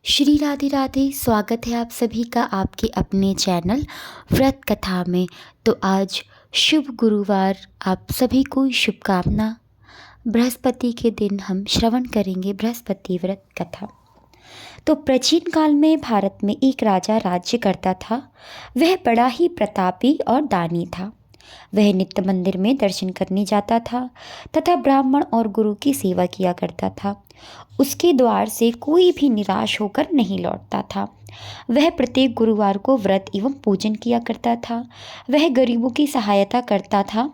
श्री राधे राधे। स्वागत है आप सभी का आपके अपने चैनल व्रत कथा में। तो आज शुभ गुरुवार, आप सभी को शुभकामना। बृहस्पति के दिन हम श्रवण करेंगे बृहस्पति व्रत कथा। तो प्राचीन काल में भारत में एक राजा राज्य करता था। वह बड़ा ही प्रतापी और दानी था। वह नित्य मंदिर में दर्शन करने जाता था तथा ब्राह्मण और गुरु की सेवा किया करता था। उसके द्वार से कोई भी निराश होकर नहीं लौटता था। वह प्रत्येक गुरुवार को व्रत एवं पूजन किया करता था। वह गरीबों की सहायता करता था,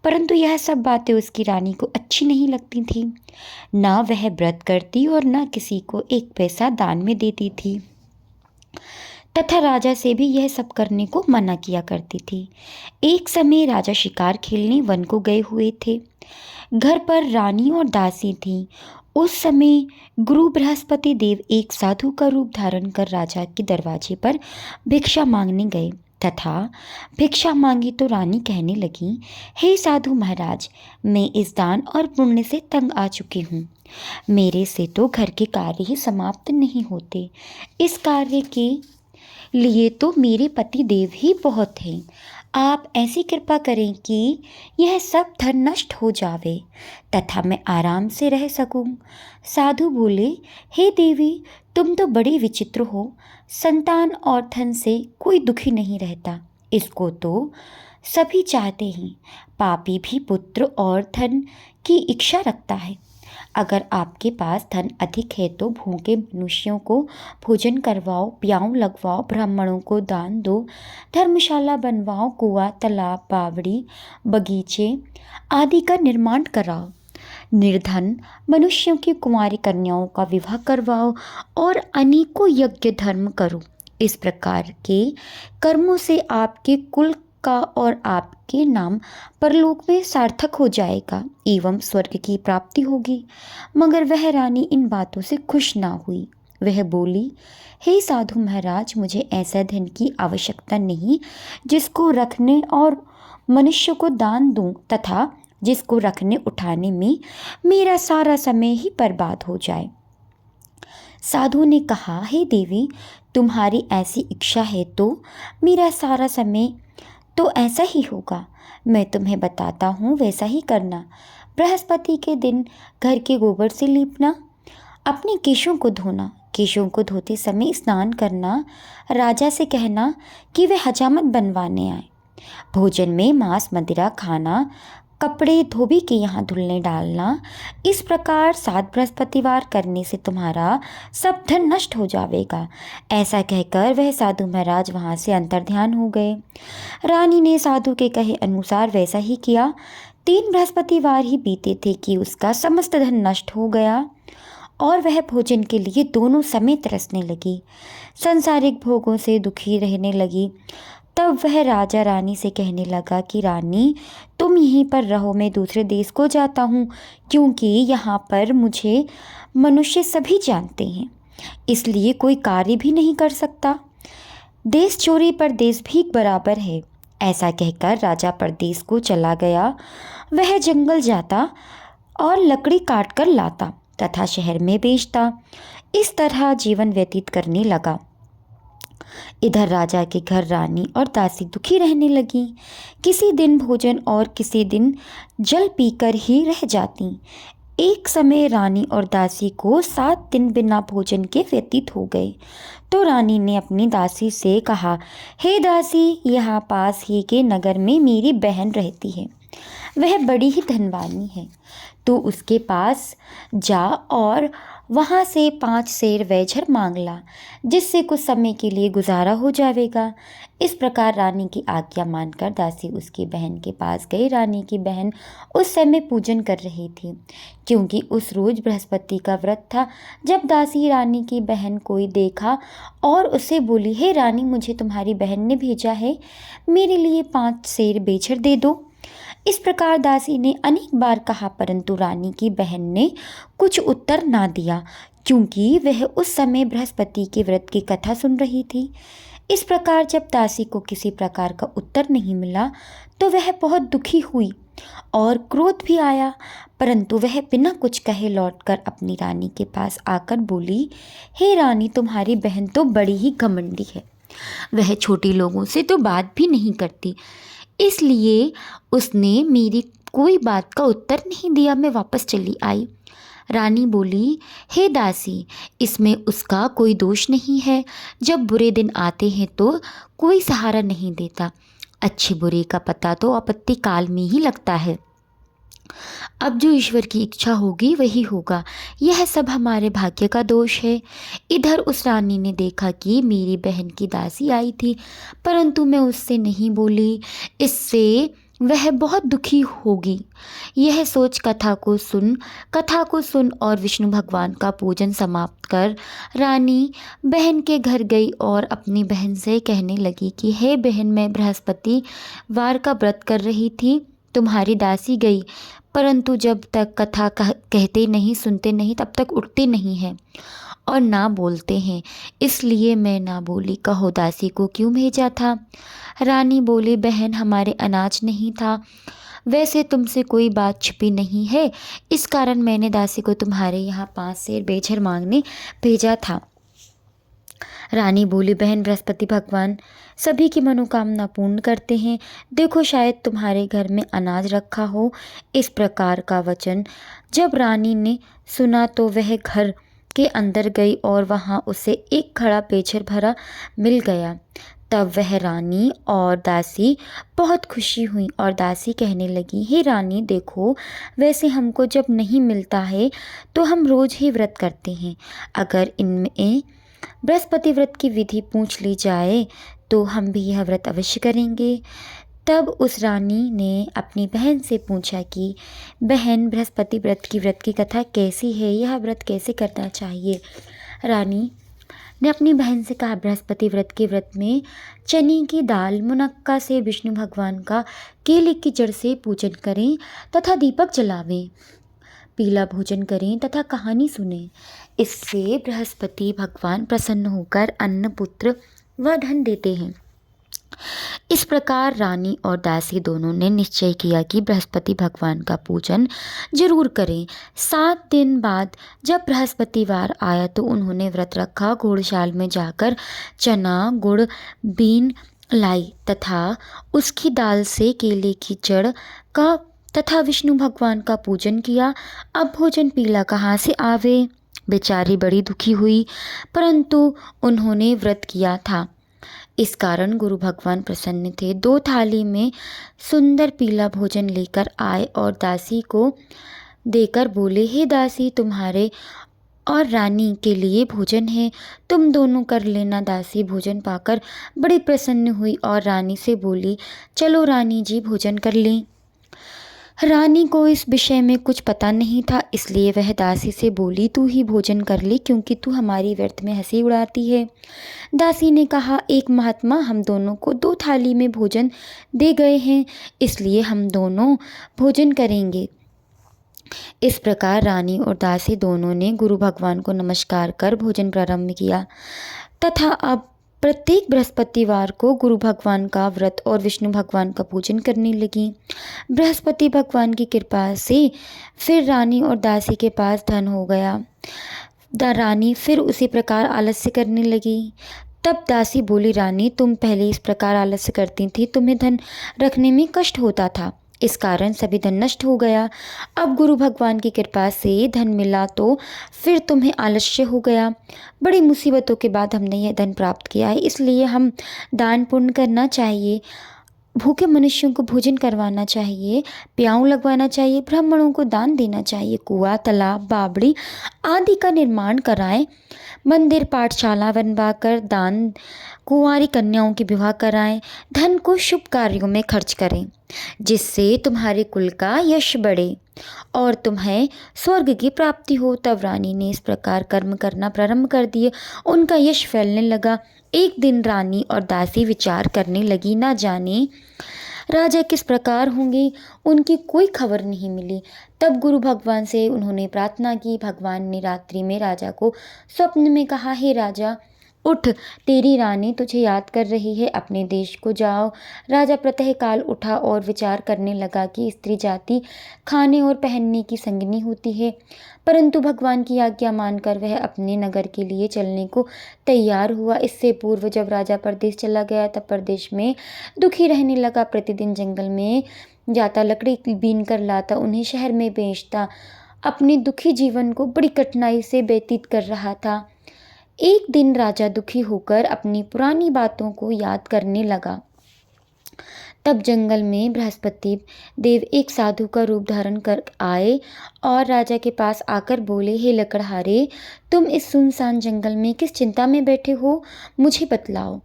परंतु यह सब बातें उसकी रानी को अच्छी नहीं लगती थी। ना वह व्रत करती और ना किसी को एक पैसा दान में देती थी तथा राजा से भी यह सब करने को मना किया करती थी। एक समय राजा शिकार खेलने वन को गए हुए थे। घर पर रानी और दासी थी। उस समय गुरु बृहस्पति देव एक साधु का रूप धारण कर राजा के दरवाजे पर भिक्षा मांगने गए तथा भिक्षा मांगी तो रानी कहने लगी, हे साधु महाराज, मैं इस दान और पुण्य से तंग आ चुकी हूँ। मेरे से तो घर के कार्य ही समाप्त नहीं होते। इस कार्य के लिए तो मेरे पति देव ही बहुत हैं। आप ऐसी कृपा करें कि यह सब धन नष्ट हो जावे तथा मैं आराम से रह सकूं। साधु बोले, हे देवी, तुम तो बड़ी विचित्र हो। संतान और धन से कोई दुखी नहीं रहता, इसको तो सभी चाहते हैं। पापी भी पुत्र और धन की इच्छा रखता है। अगर आपके पास धन अधिक है तो भूखे मनुष्यों को भोजन करवाओ, प्याऊ लगवाओ, ब्राह्मणों को दान दो, धर्मशाला बनवाओ, कुआं, तालाब, बावड़ी, बगीचे आदि का निर्माण कराओ। निर्धन मनुष्यों की कुंवारी कन्याओं का विवाह करवाओ और अनेकों यज्ञ धर्म करो। इस प्रकार के कर्मों से आपके कुल का और आपके नाम परलोक में सार्थक हो जाएगा एवं स्वर्ग की प्राप्ति होगी। मगर वह रानी इन बातों से खुश ना हुई। वह बोली, हे साधु महाराज, मुझे ऐसा धन की आवश्यकता नहीं जिसको रखने और मनुष्य को दान दूं तथा जिसको रखने उठाने में मेरा सारा समय ही बर्बाद हो जाए। साधु ने कहा, हे देवी, तुम्हारी ऐसी इच्छा है तो मेरा सारा समय तो ऐसा ही होगा। मैं तुम्हें बताता हूँ, वैसा ही करना। बृहस्पति के दिन घर के गोबर से लीपना, अपने केशों को धोना, केशों को धोते समय स्नान करना, राजा से कहना कि वे हजामत बनवाने आए, भोजन में मांस मदिरा खाना, कपड़े धोबी के यहाँ धुलने डालना। इस प्रकार 7 बृहस्पतिवार करने से तुम्हारा सब धन नष्ट हो जाएगा। ऐसा कहकर वह साधु महाराज वहाँ से अंतर्ध्यान हो गए। रानी ने साधु के कहे अनुसार वैसा ही किया। 3 बृहस्पतिवार ही बीते थे कि उसका समस्त धन नष्ट हो गया और वह भोजन के लिए दोनों समय तरसने लगी, संसारिक भोगों से दुखी रहने लगी। तब वह राजा रानी से कहने लगा कि रानी, तुम यहीं पर रहो, मैं दूसरे देश को जाता हूँ, क्योंकि यहाँ पर मुझे मनुष्य सभी जानते हैं, इसलिए कोई कार्य भी नहीं कर सकता। देश चोरी परदेश भी बराबर है। ऐसा कहकर राजा परदेश को चला गया। वह जंगल जाता और लकड़ी काट कर लाता तथा शहर में बेचता। इस तरह जीवन व्यतीत करने लगा। इधर राजा के घर रानी और दासी दुखी रहने लगी। किसी दिन भोजन और किसी दिन जल पीकर ही रह जाती। एक समय रानी और दासी को 7 दिन बिना भोजन के व्यतीत हो गए। तो रानी ने अपनी दासी से कहा, हे दासी, यहाँ पास ही के नगर में मेरी बहन रहती है। वह बड़ी ही धनवानी है। तू उसके पास जा और वहाँ से 5 सेर वैझर मांग ला, जिससे कुछ समय के लिए गुजारा हो जाएगा। इस प्रकार रानी की आज्ञा मानकर दासी उसकी बहन के पास गई। रानी की बहन उस समय पूजन कर रही थी, क्योंकि उस रोज बृहस्पति का व्रत था। जब दासी रानी की बहन को देखा और उसे बोली, हे रानी, मुझे तुम्हारी बहन ने भेजा है, मेरे लिए 5 सेर वैझर दे दो। इस प्रकार दासी ने अनेक बार कहा, परंतु रानी की बहन ने कुछ उत्तर ना दिया, क्योंकि वह उस समय बृहस्पति के व्रत की कथा सुन रही थी। इस प्रकार जब दासी को किसी प्रकार का उत्तर नहीं मिला तो वह बहुत दुखी हुई और क्रोध भी आया, परंतु वह बिना कुछ कहे लौटकर अपनी रानी के पास आकर बोली, हे रानी, तुम्हारी बहन तो बड़ी ही घमंडी है। वह छोटी लोगों से तो बात भी नहीं करती, इसलिए उसने मेरी कोई बात का उत्तर नहीं दिया। मैं वापस चली आई। रानी बोली, हे दासी, इसमें उसका कोई दोष नहीं है। जब बुरे दिन आते हैं तो कोई सहारा नहीं देता। अच्छे बुरे का पता तो आपत्ति काल में ही लगता है। अब जो ईश्वर की इच्छा होगी वही होगा। यह सब हमारे भाग्य का दोष है। इधर उस रानी ने देखा कि मेरी बहन की दासी आई थी, परंतु मैं उससे नहीं बोली, इससे वह बहुत दुखी होगी। यह सोच कथा को सुन और विष्णु भगवान का पूजन समाप्त कर रानी बहन के घर गई और अपनी बहन से कहने लगी कि हे बहन, मैं बृहस्पतिवार का व्रत कर रही थी, तुम्हारी दासी गई, परंतु जब तक कथा कहते नहीं, सुनते नहीं, तब तक उठते नहीं हैं और ना बोलते हैं, इसलिए मैं ना बोली। कहो दासी को क्यों भेजा था? रानी बोली, बहन, हमारे अनाज नहीं था। वैसे तुमसे कोई बात छिपी नहीं है, इस कारण मैंने दासी को तुम्हारे यहाँ 5 सेर बेझर मांगने भेजा था। रानी बोली, बहन, बृहस्पति भगवान सभी की मनोकामना पूर्ण करते हैं। देखो, शायद तुम्हारे घर में अनाज रखा हो। इस प्रकार का वचन जब रानी ने सुना तो वह घर के अंदर गई और वहाँ उसे एक खड़ा पेचर भरा मिल गया। तब वह रानी और दासी बहुत खुशी हुई और दासी कहने लगी, हे रानी, देखो, वैसे हमको जब नहीं मिलता है तो हम रोज़ ही व्रत करते हैं। अगर इनमें बृहस्पति व्रत की विधि पूछ ली जाए तो हम भी यह व्रत अवश्य करेंगे। तब उस रानी ने अपनी बहन से पूछा कि बहन, बृहस्पति व्रत की कथा कैसी है, यह व्रत कैसे करना चाहिए? रानी ने अपनी बहन से कहा, बृहस्पति व्रत में चने की दाल मुनक्का से विष्णु भगवान का केले की जड़ से पूजन करें तथा दीपक जलावें, पीला भोजन करें तथा कहानी सुनें। इससे बृहस्पति भगवान प्रसन्न होकर अन्न, पुत्र व धन देते हैं। इस प्रकार रानी और दासी दोनों ने निश्चय किया कि बृहस्पति भगवान का पूजन जरूर करें। 7 दिन बाद जब बृहस्पतिवार आया तो उन्होंने व्रत रखा। घोड़शाल में जाकर चना, गुड़, बीन लाई तथा उसकी दाल से केले की जड़ का तथा विष्णु भगवान का पूजन किया। अब भोजन पीला कहाँ से आवे? बेचारी बड़ी दुखी हुई, परंतु उन्होंने व्रत किया था, इस कारण गुरु भगवान प्रसन्न थे। 2 थाली में सुंदर पीला भोजन लेकर आए और दासी को देकर बोले, हे दासी, तुम्हारे और रानी के लिए भोजन है, तुम दोनों कर लेना। दासी भोजन पाकर बड़ी प्रसन्न हुई और रानी से बोली, चलो रानी जी, भोजन कर लें। रानी को इस विषय में कुछ पता नहीं था, इसलिए वह दासी से बोली, तू ही भोजन कर ले, क्योंकि तू हमारी व्यर्थ में हंसी उड़ाती है। दासी ने कहा, एक महात्मा हम दोनों को 2 थाली में भोजन दे गए हैं, इसलिए हम दोनों भोजन करेंगे। इस प्रकार रानी और दासी दोनों ने गुरु भगवान को नमस्कार कर भोजन प्रारंभ किया तथा अब प्रत्येक बृहस्पतिवार को गुरु भगवान का व्रत और विष्णु भगवान का पूजन करने लगी। बृहस्पति भगवान की कृपा से फिर रानी और दासी के पास धन हो गया। रानी फिर उसी प्रकार आलस्य करने लगी। तब दासी बोली, रानी, तुम पहले इस प्रकार आलस्य करती थी, तुम्हें धन रखने में कष्ट होता था, इस कारण सभी धन नष्ट हो गया। अब गुरु भगवान की कृपा से धन मिला तो फिर तुम्हें आलस्य हो गया। बड़ी मुसीबतों के बाद हमने यह धन प्राप्त किया है, इसलिए हम दान पुण्य करना चाहिए, भूखे मनुष्यों को भोजन करवाना चाहिए, प्याऊ लगवाना चाहिए, ब्राह्मणों को दान देना चाहिए, कुआं, तालाब, बावड़ी आदि का निर्माण कराएं, मंदिर, पाठशाला बनवाकर दान, कुंवारी कन्याओं के विवाह कराएं, धन को शुभ कार्यों में खर्च करें, जिससे तुम्हारे कुल का यश बढ़े और तुम्हें स्वर्ग की प्राप्ति हो। तब रानी ने इस प्रकार कर्म करना प्रारंभ कर दिए। उनका यश फैलने लगा। एक दिन रानी और दासी विचार करने लगी, ना जाने राजा किस प्रकार होंगे, उनकी कोई खबर नहीं मिली। तब गुरु भगवान से उन्होंने प्रार्थना की। भगवान ने रात्रि में राजा को स्वप्न में कहा, हे राजा, उठ, तेरी रानी तुझे याद कर रही है, अपने देश को जाओ। राजा प्रातःकाल उठा और विचार करने लगा कि स्त्री जाति खाने और पहनने की संगिनी होती है, परंतु भगवान की आज्ञा मानकर वह अपने नगर के लिए चलने को तैयार हुआ। इससे पूर्व जब राजा परदेश चला गया तब परदेश में दुखी रहने लगा। प्रतिदिन जंगल में जाता, लकड़ी बीन कर लाता, उन्हें शहर में बेचता, अपने दुखी जीवन को बड़ी कठिनाई से व्यतीत कर रहा था। एक दिन राजा दुखी होकर अपनी पुरानी बातों को याद करने लगा। तब जंगल में बृहस्पति देव एक साधु का रूप धारण कर आए और राजा के पास आकर बोले, हे लकड़हारे, तुम इस सुनसान जंगल में किस चिंता में बैठे हो, मुझे बतलाओ।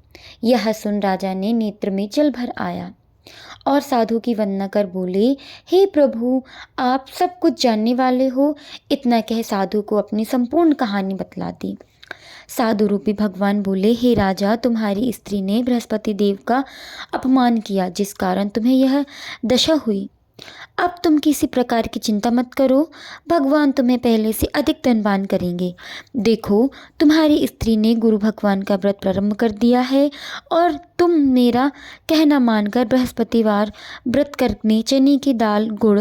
यह सुन राजा ने नेत्र में जल भर आया और साधु की वंदना कर बोले, हे प्रभु, आप सब कुछ जानने वाले हो। इतना कह साधु को अपनी संपूर्ण कहानी बतला दी। साधु रूपी भगवान बोले, हे राजा, तुम्हारी स्त्री ने बृहस्पति देव का अपमान किया, जिस कारण तुम्हें यह दशा हुई। अब तुम किसी प्रकार की चिंता मत करो, भगवान तुम्हें पहले से अधिक धनवान करेंगे। देखो, तुम्हारी स्त्री ने गुरु भगवान का व्रत प्रारंभ कर दिया है और तुम मेरा कहना मानकर बृहस्पतिवार व्रत करने चने की दाल, गुड़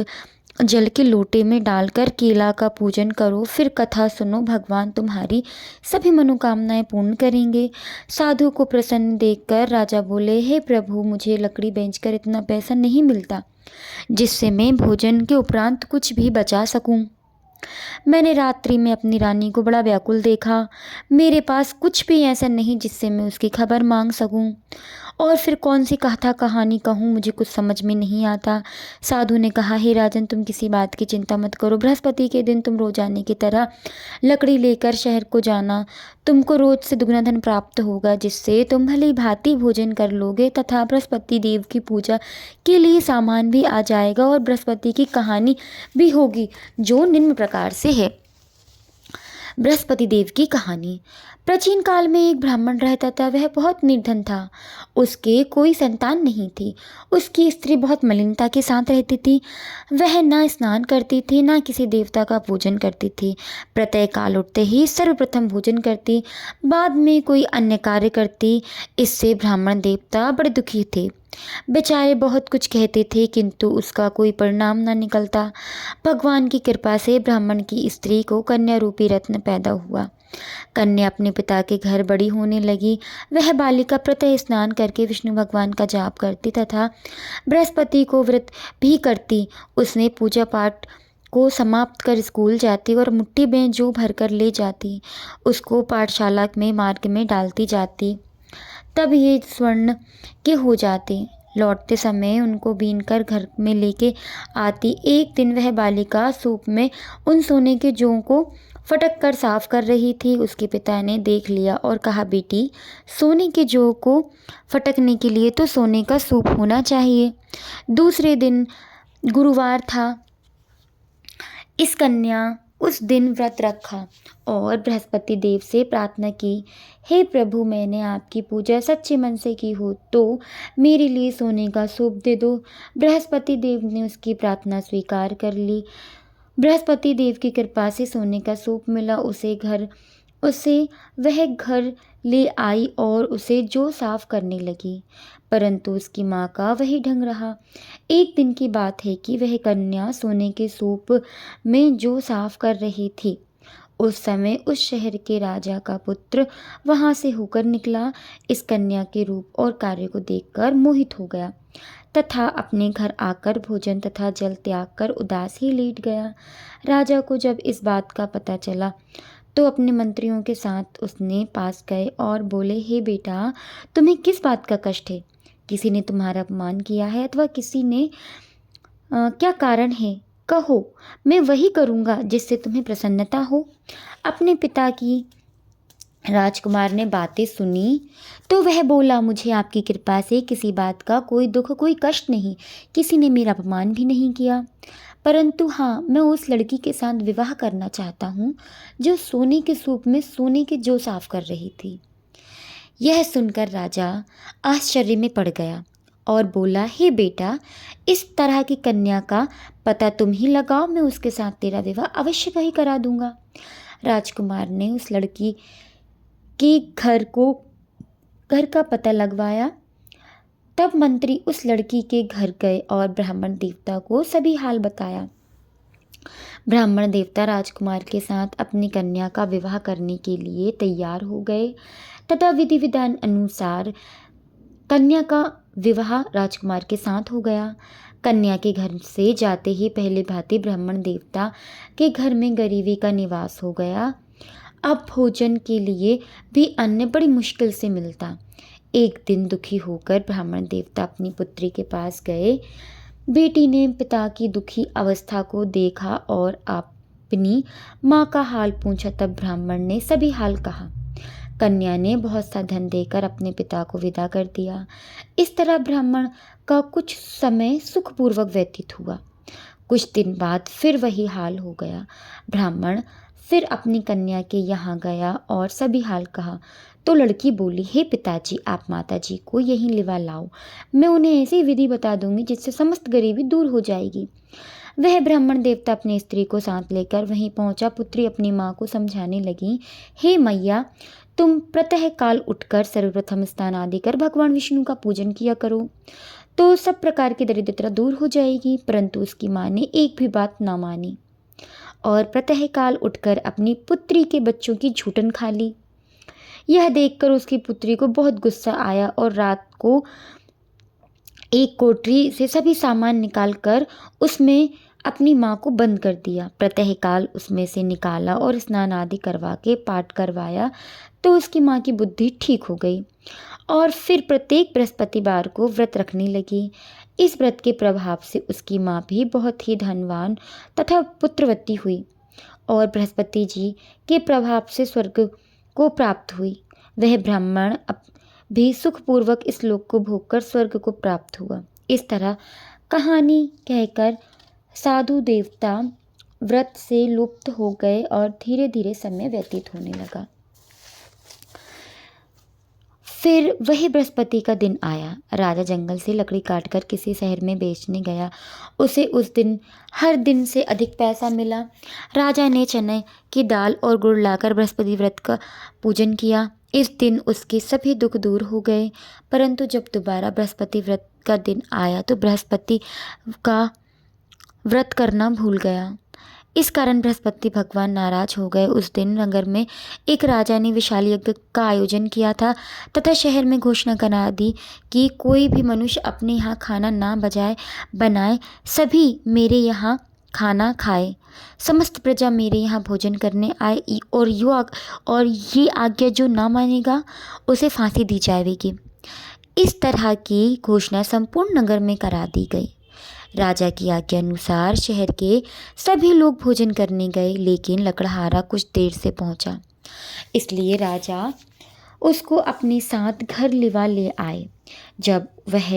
जल के लोटे में डालकर केला का पूजन करो, फिर कथा सुनो, भगवान तुम्हारी सभी मनोकामनाएं पूर्ण करेंगे। साधु को प्रसन्न देखकर राजा बोले, हे प्रभु, मुझे लकड़ी बेचकर इतना पैसा नहीं मिलता जिससे मैं भोजन के उपरांत कुछ भी बचा सकूं। मैंने रात्रि में अपनी रानी को बड़ा व्याकुल देखा। मेरे पास कुछ भी ऐसा नहीं जिससे मैं उसकी खबर मांग सकूं, और फिर कौन सी कथा कहानी कहूँ, मुझे कुछ समझ में नहीं आता। साधु ने कहा, हे राजन, तुम किसी बात की चिंता मत करो। बृहस्पति के दिन तुम रोजाने की तरह लकड़ी लेकर शहर को जाना। तुमको रोज से दुगना धन प्राप्त होगा, जिससे तुम भली भांति भोजन कर लोगे तथा बृहस्पति देव की पूजा के लिए सामान भी आ जाएगा। और बृहस्पति की कहानी भी होगी, जो निम्न प्रकार से है। बृहस्पति देव की कहानी। प्राचीन काल में एक ब्राह्मण रहता था। वह बहुत निर्धन था। उसके कोई संतान नहीं थी। उसकी स्त्री बहुत मलिनता के साथ रहती थी। वह ना स्नान करती थी, ना किसी देवता का पूजन करती थी। प्रातःकाल उठते ही सर्वप्रथम भोजन करती, बाद में कोई अन्य कार्य करती। इससे ब्राह्मण देवता बड़े दुखी थे। बेचारे बहुत कुछ कहते थे, किंतु उसका कोई परिणाम न निकलता। भगवान की कृपा से ब्राह्मण की स्त्री को कन्या रूपी रत्न पैदा हुआ। कन्या अपने पिता के घर बड़ी होने लगी। वह बालिका प्रातः स्नान करके विष्णु भगवान का जाप करती तथा बृहस्पति को व्रत भी करती। उसने पूजा पाठ को समाप्त कर स्कूल जाती और मुट्ठी में जौ भर कर ले जाती। उसको पाठशाला में मार्ग में डालती जाती। तब ये स्वर्ण के हो जाते। लौटते समय उनको बीन कर घर में लेके आती। एक दिन वह बालिका सूप में उन सोने के जौ को फटक कर साफ कर रही थी। उसके पिता ने देख लिया और कहा, बेटी, सोने के जौ को फटकने के लिए तो सोने का सूप होना चाहिए। दूसरे दिन गुरुवार था। इस कन्या उस दिन व्रत रखा और बृहस्पति देव से प्रार्थना की, हे प्रभु, मैंने आपकी पूजा सच्चे मन से की हो तो मेरे लिए सोने का सूप दे दो। बृहस्पति देव ने उसकी प्रार्थना स्वीकार कर ली। बृहस्पति देव की कृपा से सोने का सूप मिला। उसे वह घर ले आई और उसे जौ साफ करने लगी, परंतु उसकी माँ का वही ढंग रहा। एक दिन की बात है कि वह कन्या सोने के सूप में जौ साफ कर रही थी। उस समय उस शहर के राजा का पुत्र वहां से होकर निकला। इस कन्या के रूप और कार्य को देखकर मोहित हो गया तथा अपने घर आकर भोजन तथा जल त्याग कर उदास ही लेट गया। राजा को जब इस बात का पता चला तो अपने मंत्रियों के साथ उसने पास गए और बोले, हे बेटा, तुम्हें किस बात का कष्ट है? किसी ने तुम्हारा अपमान किया है अथवा किसी ने क्या कारण है? कहो, मैं वही करूँगा जिससे तुम्हें प्रसन्नता हो। अपने पिता की राजकुमार ने बातें सुनी तो वह बोला, मुझे आपकी कृपा से किसी बात का कोई दुख, कोई कष्ट नहीं। किसी ने मेरा अपमान भी नहीं किया, परंतु हाँ, मैं उस लड़की के साथ विवाह करना चाहता हूँ जो सोने के सूप में सोने के जौ साफ कर रही थी। यह सुनकर राजा आश्चर्य में पड़ गया और बोला, हे बेटा, इस तरह की कन्या का पता तुम ही लगाओ, मैं उसके साथ तेरा विवाह अवश्य ही करा दूंगा। राजकुमार ने उस लड़की के घर का पता लगवाया। तब मंत्री उस लड़की के घर गए और ब्राह्मण देवता को सभी हाल बताया। ब्राह्मण देवता राजकुमार के साथ अपनी कन्या का विवाह करने के लिए तैयार हो गए तथा विधि विधान अनुसार कन्या का विवाह राजकुमार के साथ हो गया। कन्या के घर से जाते ही पहले भांति ब्राह्मण देवता के घर में गरीबी का निवास हो गया। अब भोजन के लिए भी अन्न बड़ी मुश्किल से मिलता। एक दिन दुखी होकर ब्राह्मण देवता अपनी पुत्री के पास गए। बेटी ने पिता की दुखी अवस्था को देखा और अपनी माँ का हाल पूछा। तब ब्राह्मण ने सभी हाल कहा। कन्या ने बहुत सा धन देकर अपने पिता को विदा कर दिया। इस तरह ब्राह्मण का कुछ समय सुखपूर्वक व्यतीत हुआ। कुछ दिन बाद फिर वही हाल हो गया। ब्राह्मण फिर अपनी कन्या के यहाँ गया और सभी हाल कहा तो लड़की बोली, हे पिताजी, आप माताजी को यहीं लिवा लाओ। मैं उन्हें ऐसी विधि बता दूंगी जिससे समस्त गरीबी दूर हो जाएगी। वह ब्राह्मण देवता अपनी स्त्री को साथ लेकर वहीं पहुंचा। पुत्री अपनी माँ को समझाने लगी, हे मैया, तुम प्रातः काल उठकर सर्वप्रथम स्नान आदि कर भगवान विष्णु का पूजन किया करो तो सब प्रकार की दरिद्रता दूर हो जाएगी। परंतु उसकी माँ ने एक भी बात ना मानी और प्रातः काल उठकर अपनी पुत्री के बच्चों की झूठन खा ली। यह देखकर उसकी पुत्री को बहुत गुस्सा आया और रात को एक कोठरी से सभी सामान निकालकर उसमें अपनी माँ को बंद कर दिया। प्रातःकाल उसमें से निकाला और स्नान आदि करवा के पाठ करवाया तो उसकी माँ की बुद्धि ठीक हो गई और फिर प्रत्येक बृहस्पतिवार को व्रत रखने लगी। इस व्रत के प्रभाव से उसकी माँ भी बहुत ही धनवान तथा पुत्रवती हुई और बृहस्पति जी के प्रभाव से स्वर्ग को प्राप्त हुई। वह ब्राह्मण भी सुखपूर्वक इस लोक को भोगकर स्वर्ग को प्राप्त हुआ। इस तरह कहानी कहकर साधु देवता व्रत से लुप्त हो गए और धीरे धीरे समय व्यतीत होने लगा। फिर वही बृहस्पति का दिन आया। राजा जंगल से लकड़ी काटकर किसी शहर में बेचने गया। उसे उस दिन हर दिन से अधिक पैसा मिला। राजा ने चने की दाल और गुड़ लाकर बृहस्पति व्रत का पूजन किया। इस दिन उसके सभी दुख दूर हो गए। परंतु जब दोबारा बृहस्पति व्रत का दिन आया तो बृहस्पति का व्रत करना भूल गया। इस कारण बृहस्पति भगवान नाराज हो गए। उस दिन नगर में एक राजा ने विशाल यज्ञ का आयोजन किया था तथा शहर में घोषणा करा दी कि कोई भी मनुष्य अपने यहाँ खाना ना बनाए, सभी मेरे यहाँ खाना खाए। समस्त प्रजा मेरे यहाँ भोजन करने आए और ये आज्ञा जो ना मानेगा उसे फांसी दी जाएगी। इस तरह की घोषणा संपूर्ण नगर में करा दी गई। राजा की आज्ञा अनुसार शहर के सभी लोग भोजन करने गए, लेकिन लकड़हारा कुछ देर से पहुंचा, इसलिए राजा उसको अपने साथ घर लिवा ले आए। जब वह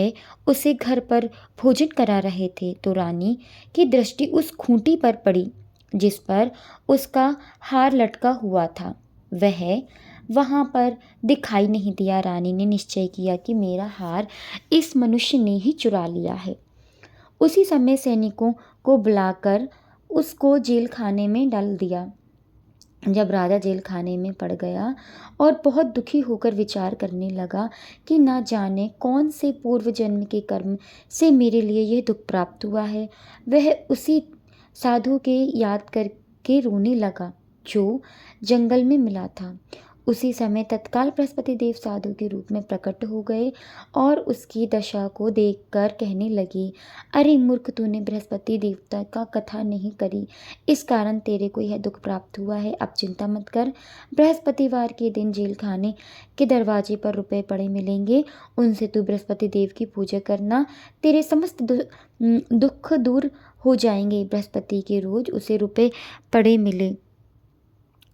उसे घर पर भोजन करा रहे थे तो रानी की दृष्टि उस खूंटी पर पड़ी जिस पर उसका हार लटका हुआ था। वह वहाँ पर दिखाई नहीं दिया। रानी ने निश्चय किया कि मेरा हार इस मनुष्य ने ही चुरा लिया है। उसी समय सैनिकों को बुलाकर उसको जेल खाने में डाल दिया। जब राजा जेल खाने में पड़ गया और बहुत दुखी होकर विचार करने लगा कि ना जाने कौन से पूर्व जन्म के कर्म से मेरे लिए यह दुख प्राप्त हुआ है, वह उसी साधु के याद करके रोने लगा जो जंगल में मिला था। उसी समय तत्काल बृहस्पति देव साधु के रूप में प्रकट हो गए और उसकी दशा को देखकर कहने लगे, अरे मूर्ख, तूने बृहस्पति देवता का कथा नहीं करी, इस कारण तेरे को यह दुख प्राप्त हुआ है। अब चिंता मत कर। बृहस्पतिवार के दिन जेल खाने के दरवाजे पर रुपए पड़े मिलेंगे, उनसे तू बृहस्पति देव की पूजा करना, तेरे समस्त दुख दूर हो जाएंगे। बृहस्पति के रोज उसे रुपए पड़े मिले।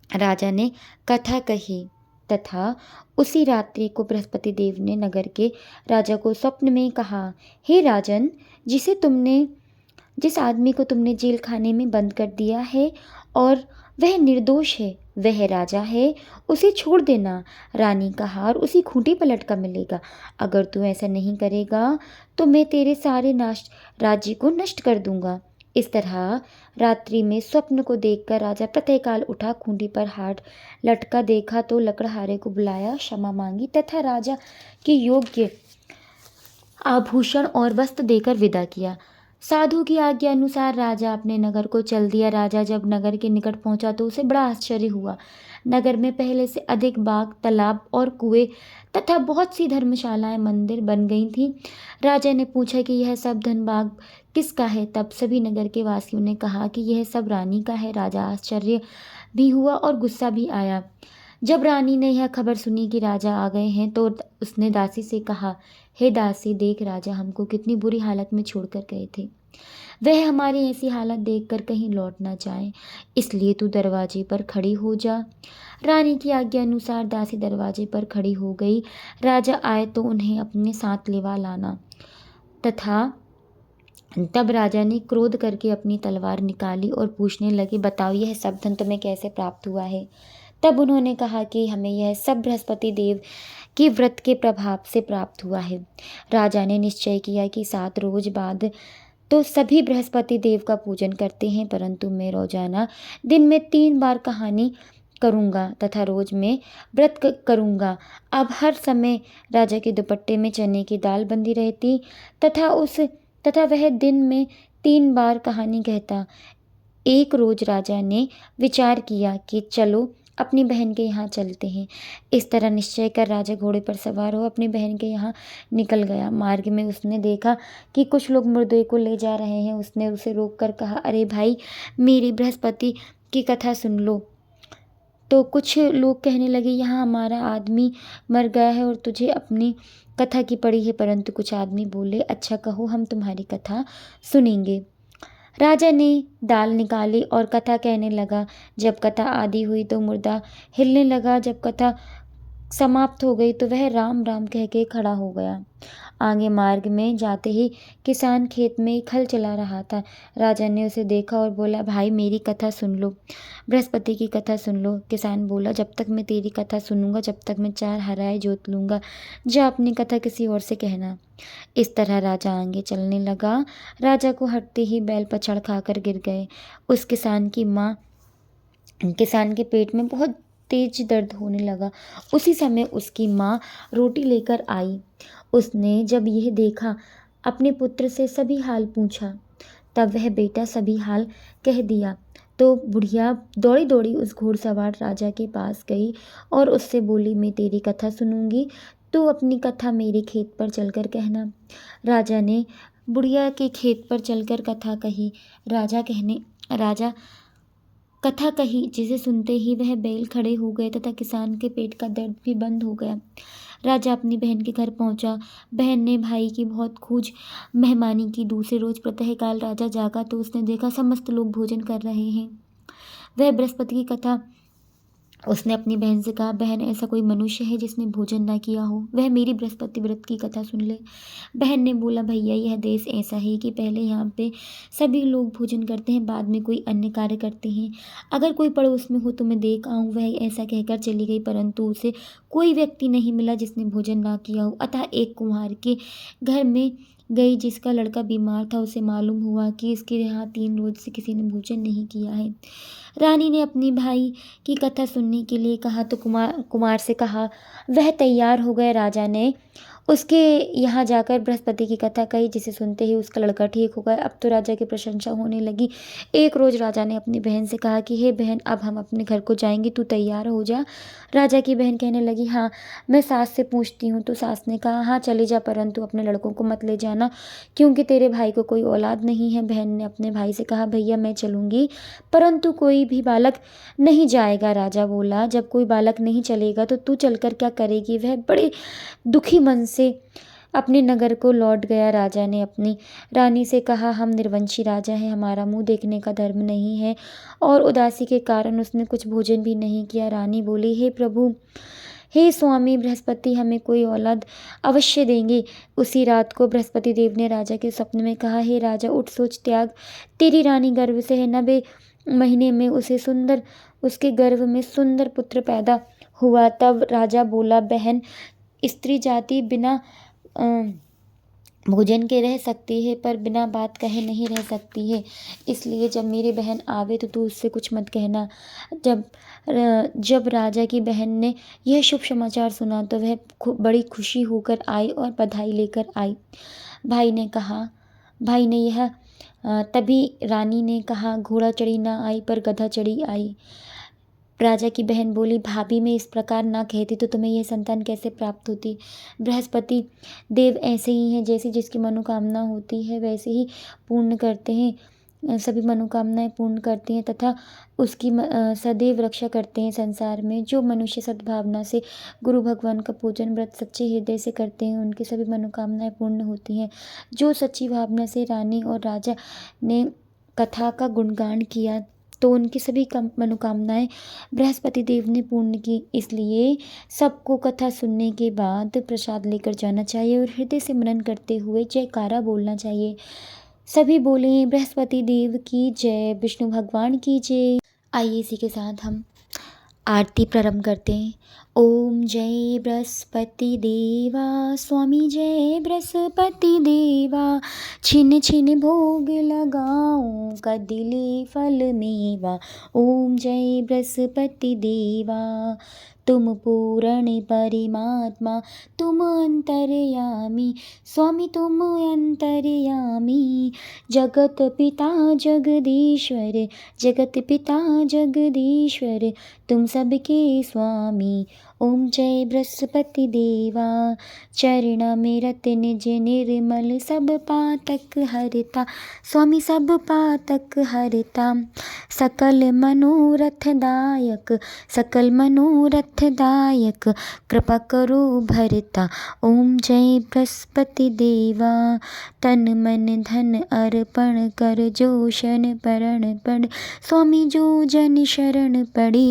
राजा ने कथा कही तथा उसी रात्रि को बृहस्पति देव ने नगर के राजा को स्वप्न में कहा, हे राजन, जिस आदमी को तुमने जेल खाने में बंद कर दिया है और वह निर्दोष है, वह राजा है, उसे छोड़ देना। रानी का हार उसी खूंटी पर लटका मिलेगा। अगर तू ऐसा नहीं करेगा तो मैं तेरे सारे राज्य को नष्ट कर दूंगा। इस तरह रात्रि में स्वप्न को देखकर राजा प्रातःकाल उठा, खूंटी पर हाथ लटका देखा तो लकड़हारे को बुलाया, क्षमा मांगी तथा राजा के योग्य आभूषण और वस्त्र देकर विदा किया। साधु की आज्ञा अनुसार राजा अपने नगर को चल दिया। राजा जब नगर के निकट पहुंचा तो उसे बड़ा आश्चर्य हुआ। नगर में पहले से अधिक बाग, तालाब और कुएं तथा बहुत सी धर्मशालाएं, मंदिर बन गई थीं। राजा ने पूछा कि यह सब धन बाग किसका है? तब सभी नगर के वासियों ने कहा कि यह सब रानी का है। राजा आश्चर्य भी हुआ और गुस्सा भी आया। जब रानी ने यह खबर सुनी कि राजा आ गए हैं तो उसने दासी से कहा, हे दासी, देख राजा हमको कितनी बुरी हालत में छोड़कर गए थे। वह हमारी ऐसी हालत देखकर कहीं लौट ना जाए, इसलिए तू दरवाजे पर खड़ी हो जा। रानी की आज्ञा अनुसार दासी दरवाजे पर खड़ी हो गई। राजा आए तो उन्हें अपने साथ लेवा लाना तथा तब राजा ने क्रोध करके अपनी तलवार निकाली और पूछने लगे, बताओ यह सब धन तुम्हें कैसे प्राप्त हुआ है? तब उन्होंने कहा कि हमें यह सब बृहस्पति देव के व्रत के प्रभाव से प्राप्त हुआ है। राजा ने निश्चय किया कि 7 रोज बाद तो सभी बृहस्पति देव का पूजन करते हैं, परंतु मैं रोजाना दिन में 3 बार कहानी करूँगा तथा रोज में व्रत करूँगा। अब हर समय राजा के दुपट्टे में चने की दाल बंधी रहती तथा वह दिन में 3 बार कहानी कहता। एक रोज राजा ने विचार किया कि चलो अपनी बहन के यहाँ चलते हैं। इस तरह निश्चय कर राजा घोड़े पर सवार हो अपनी बहन के यहाँ निकल गया। मार्ग में उसने देखा कि कुछ लोग मुर्दे को ले जा रहे हैं। उसने उसे रोककर कहा, अरे भाई, मेरी बृहस्पति की कथा सुन लो। तो कुछ लोग कहने लगे, यहाँ हमारा आदमी मर गया है और तुझे अपनी कथा की पड़ी है। परंतु कुछ आदमी बोले, अच्छा कहो, हम तुम्हारी कथा सुनेंगे। राजा ने दाल निकाली और कथा कहने लगा। जब कथा आदि हुई तो मुर्दा हिलने लगा। जब कथा समाप्त हो गई तो वह राम राम कह के खड़ा हो गया। आगे मार्ग में जाते ही किसान खेत में एक हल चला रहा था। राजा ने उसे देखा और बोला, भाई मेरी कथा सुन लो, बृहस्पति की कथा सुन लो। किसान बोला, जब तक मैं तेरी कथा सुनूंगा जब तक मैं 4 हराए जोत लूँगा। जा अपनी कथा किसी और से कहना। इस तरह राजा आगे चलने लगा। राजा को हटते ही बैल पछाड़ खाकर गिर गए। उस किसान के पेट में बहुत तेज दर्द होने लगा। उसी समय उसकी माँ रोटी लेकर आई। उसने जब यह देखा, अपने पुत्र से सभी हाल पूछा। तब वह बेटा सभी हाल कह दिया। तो बुढ़िया दौड़ी दौड़ी उस घोड़सवार राजा के पास गई और उससे बोली, मैं तेरी कथा सुनूंगी, तू अपनी कथा मेरे खेत पर चलकर कहना। राजा ने बुढ़िया के खेत पर चलकर कथा कही। राजा कथा कही, जिसे सुनते ही वह बैल खड़े हो गए तथा किसान के पेट का दर्द भी बंद हो गया। राजा अपनी बहन के घर पहुंचा। बहन ने भाई की बहुत खूब मेहमानी की। दूसरे रोज प्रातःकाल राजा जागा तो उसने देखा समस्त लोग भोजन कर रहे हैं। वह बृहस्पति की कथा उसने अपनी बहन से कहा, बहन, ऐसा कोई मनुष्य है जिसने भोजन ना किया हो? वह मेरी बृहस्पति व्रत की कथा सुन ले। बहन ने बोला, भैया, यह देश ऐसा है कि पहले यहाँ पे सभी लोग भोजन करते हैं, बाद में कोई अन्य कार्य करते हैं। अगर कोई पड़ोस में हो तो मैं देख आऊँ। वह ऐसा कहकर चली गई, परंतु उसे कोई व्यक्ति नहीं मिला जिसने भोजन ना किया हो। अतः एक कुम्हार के घर में गई जिसका लड़का बीमार था। उसे मालूम हुआ कि इसके यहाँ 3 रोज से किसी ने भोजन नहीं किया है। रानी ने अपनी भाई की कथा सुनने के लिए कहा तो कुमार से कहा। वह तैयार हो गए। राजा ने उसके यहाँ जाकर बृहस्पति की कथा कही, जिसे सुनते ही उसका लड़का ठीक हो गया। अब तो राजा की प्रशंसा होने लगी। एक रोज राजा ने अपनी बहन से कहा कि हे बहन, अब हम अपने घर को जाएंगे, तू तैयार हो जा। राजा की बहन कहने लगी, हाँ, मैं सास से पूछती हूँ। तो सास ने कहा, हाँ चले जा, परंतु अपने लड़कों को मत ले जाना, क्योंकि तेरे भाई को कोई औलाद नहीं है। बहन ने अपने भाई से कहा, भैया मैं चलूँगी, परंतु कोई भी बालक नहीं जाएगा। राजा बोला, जब कोई बालक नहीं चलेगा तो तू चलकर क्या करेगी? वह बड़े दुखी मन से अपने नगर को लौट गया। राजा ने अपनी रानी से कहा, हम निर्वंशी राजा हैं, हमारा मुंह देखने का धर्म नहीं है। और उदासी के कारण उसने कुछ भोजन भी नहीं किया। रानी बोली, हे प्रभु, हे स्वामी बृहस्पति, हमें कोई औलाद अवश्य देंगे। उसी रात को बृहस्पति देव ने राजा के स्वप्न में कहा, हे राजा, उठ, सोच त्याग, तेरी रानी गर्भ से है। 90 महीने में उसके गर्भ में सुंदर पुत्र पैदा हुआ। तब राजा बोला, बहन, स्त्री जाति बिना भोजन के रह सकती है पर बिना बात कहे नहीं रह सकती है। इसलिए जब मेरी बहन आवे तो तू उससे कुछ मत कहना। जब राजा की बहन ने यह शुभ समाचार सुना तो वह बड़ी खुशी होकर आई और बधाई लेकर आई। भाई ने कहा भाई ने यह तभी रानी ने कहा, घोड़ा चढ़ी ना आई पर गधा चढ़ी आई। राजा की बहन बोली, भाभी मैं इस प्रकार ना कहती तो तुम्हें यह संतान कैसे प्राप्त होती। बृहस्पति देव ऐसे ही हैं, जैसी जिसकी मनोकामना होती है वैसे ही पूर्ण करते हैं, सभी मनोकामनाएं पूर्ण करते हैं तथा उसकी सदैव रक्षा करते हैं। संसार में जो मनुष्य सद्भावना से गुरु भगवान का पूजन व्रत सच्चे हृदय से करते हैं उनकी सभी मनोकामनाएं पूर्ण होती हैं। जो सच्ची भावना से रानी और राजा ने कथा का गुणगान किया तो उनकी सभी मनोकामनाएं बृहस्पति देव ने पूर्ण की। इसलिए सबको कथा सुनने के बाद प्रसाद लेकर जाना चाहिए और हृदय से मनन करते हुए जयकारा बोलना चाहिए। सभी बोले बृहस्पति देव की जय, विष्णु भगवान की जय। आइए इसी के साथ हम आरती प्रारंभ करते हैं। ओम जय बृहस्पति देवा, स्वामी जय बृहस्पति देवा, छिन छिन भोग लगाऊं कदिले फल मेवा। ओम जय बृहस्पति देवा, तुम पूर्ण परमात्मा, तुम अंतर्यामी, स्वामी तुम अंतर्यामी। जगत पिता जगदीश्वर, जगत पिता जगदीश्वर, तुम सबके स्वामी। ओम जय बृहस्पति देवा, चरण में रत निज निर्मल, सब पातक हरता, स्वामी सब पातक हरता। सकल मनोरथ दायक, सकल मनोरथ दायक, कृपा करो भरता। ओम जय बृहस्पति देवा, तन मन धन अर्पण कर, जो शरण परण पड़, स्वामी जो जन शरण पड़े।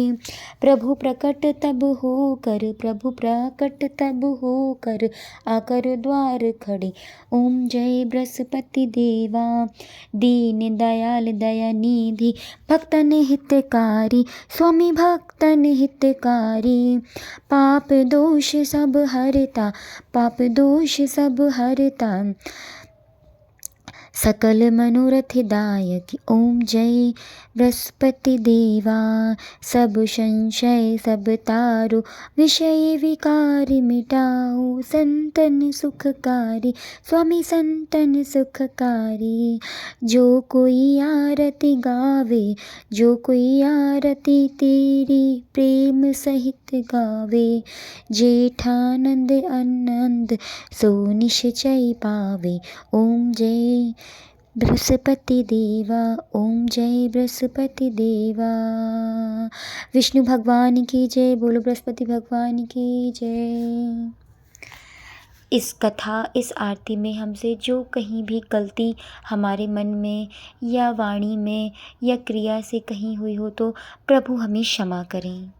प्रभु प्रकट तब होकर, प्रभु प्रकट तब होकर, आकर द्वार खड़े। ओम जय बृहस्पति देवा, दीन दयाल दयानिधि, भक्तन हितकारी, स्वामी भक्तन हितकारी। पाप दोष सब हरता, पाप दोष सब हरता, सकल मनोरथ दायक। ओम जय बृहस्पति देवा, सब संशय सब तारो, विषय विकार मिटाओ, संतन सुखकारी, स्वामी संतन सुखकारी। जो कोई आरती गावे, जो कोई आरती तेरी प्रेम सहित गावे, जेठानंद आनंद सो निश्चय पावे। ओम जय बृहस्पति देवा, ओम जय बृहस्पति देवा। विष्णु भगवान की जय, बोलो बृहस्पति भगवान की जय। इस कथा, इस आरती में हमसे जो कहीं भी गलती हमारे मन में या वाणी में या क्रिया से कहीं हुई हो तो प्रभु हमें क्षमा करें।